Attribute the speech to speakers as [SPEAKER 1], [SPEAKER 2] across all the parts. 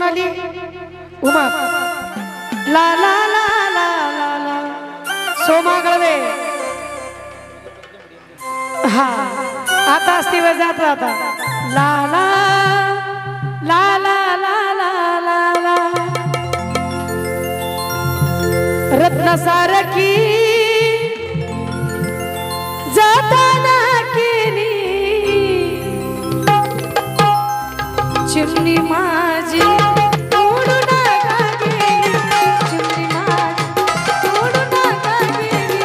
[SPEAKER 1] सोनाली उमा ला ला ला ला ला ला सोमा गळवे हा आता असती वे जात राहता ला ला ला ला ला ला ला ला रत्नसारखी जाताना केली चिमणी माझी तोडू नका गेली चिमणी माझी तोडू नका गेली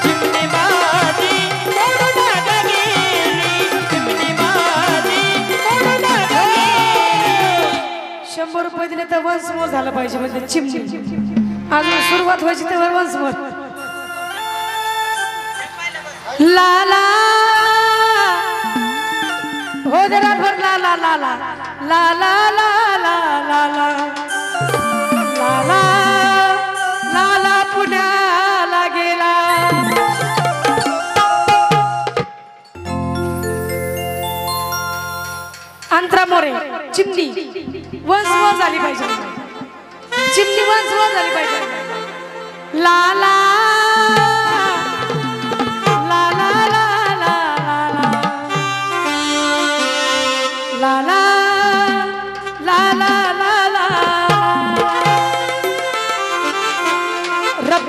[SPEAKER 2] चिमणी माझी तोडू नका गेली चिमणी माझी तोडू नका गेली
[SPEAKER 1] 100 रुपये दिले तर वन्स मोर झालं पाहिजे म्हणजे चिमणी अजून सुरुवात व्हायची तर वन्स मोर ला ला हो जरा भर ला ला ला ला ला ला ला ला ला ला ला ला ला ला पुण्याला गेला अंतरा मोरे चिमणी वन्स मोर झाली पाहिजे चिमणी वन्स मोर झाली पाहिजे ला ला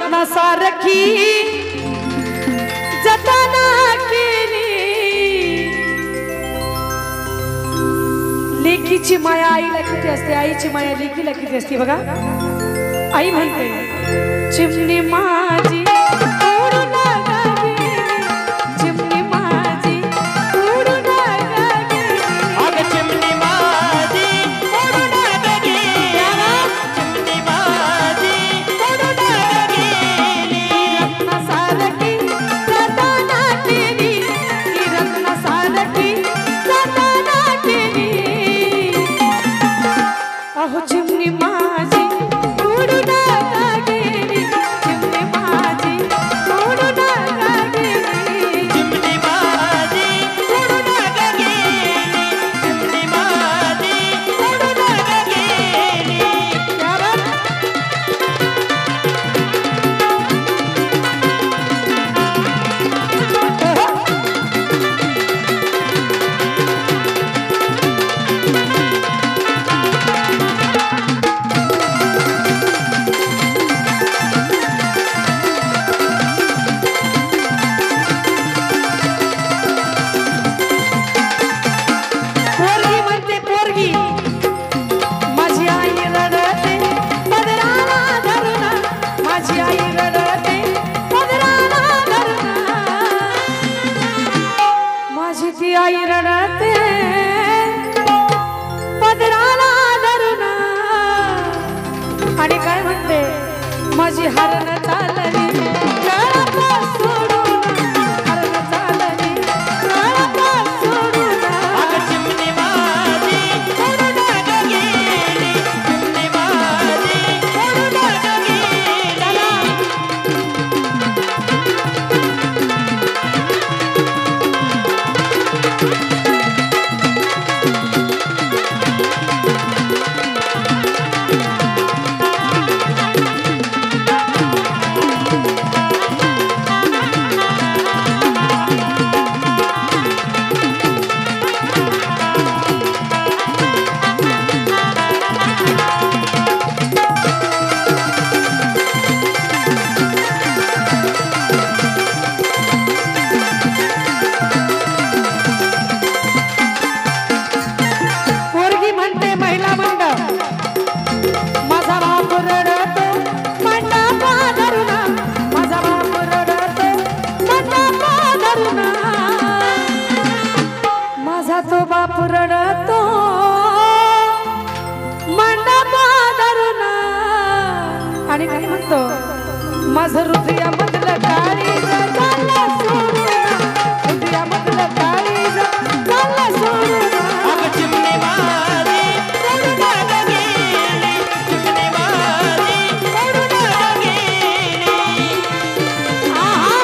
[SPEAKER 1] रत्नसारखी जतन केली लेकीची माया आईला किती असते आईची माया लेकीला किती असते बघा आई म्हणते चिमणी माझी तोडू नका गेली चिमणी माझी तोडू नका गेली
[SPEAKER 2] अगं चिमणी माझी तोडू नका गेली चिमणी माझी तोडू नका गेली
[SPEAKER 1] रत्नसारखी जतन केली रत्नसारखी जतन केली अहो चिमणी माझी तोडू नका गेली चिमणी माझी तोडू नका गेली
[SPEAKER 2] चिमणी माझी तोडू नका गेली चिमणी माझी तोडू नका गेली
[SPEAKER 1] क्या बात पोरगी म्हणते पोरगी माझी आई रडते पदराला धरून माझी आई रडते पदराला धरून माझी ती आई रडते पदराला धरून आणि काय म्हणते माझी हरण चालली गळप सोडून हरण चालली गळप सोडून
[SPEAKER 2] अगं चिमणी माझी तोडू नका गेली चिमणी माझी तोडू नका गेली
[SPEAKER 1] पोरगी म्हणते महिला मंडळ माझा बाप रडतो मंडप धरून माझा बाप रडतो मंडप धरून माझा तो बाप रडतो मंडप धरून आणि काय म्हणतो माझं हृदयामधलं काळीज चाललं सोडून हृदयामधलं काळीज चाललं सोडून
[SPEAKER 2] अगं चिमणी माझी तोडू नका गेली चिमणी माझी तोडू नका गेली
[SPEAKER 1] आहा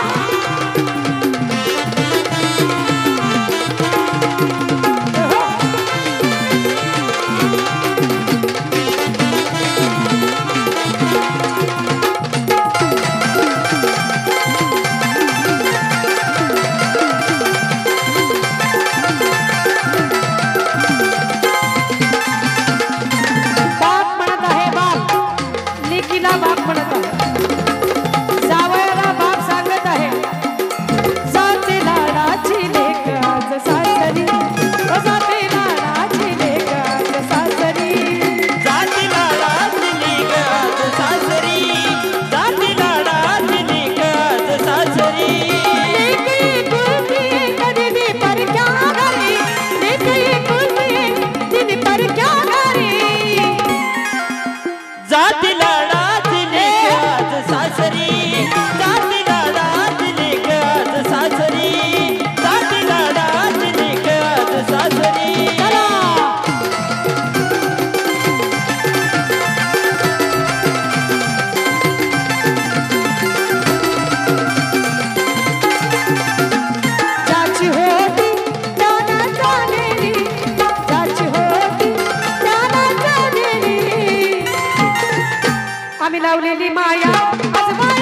[SPEAKER 1] आज माया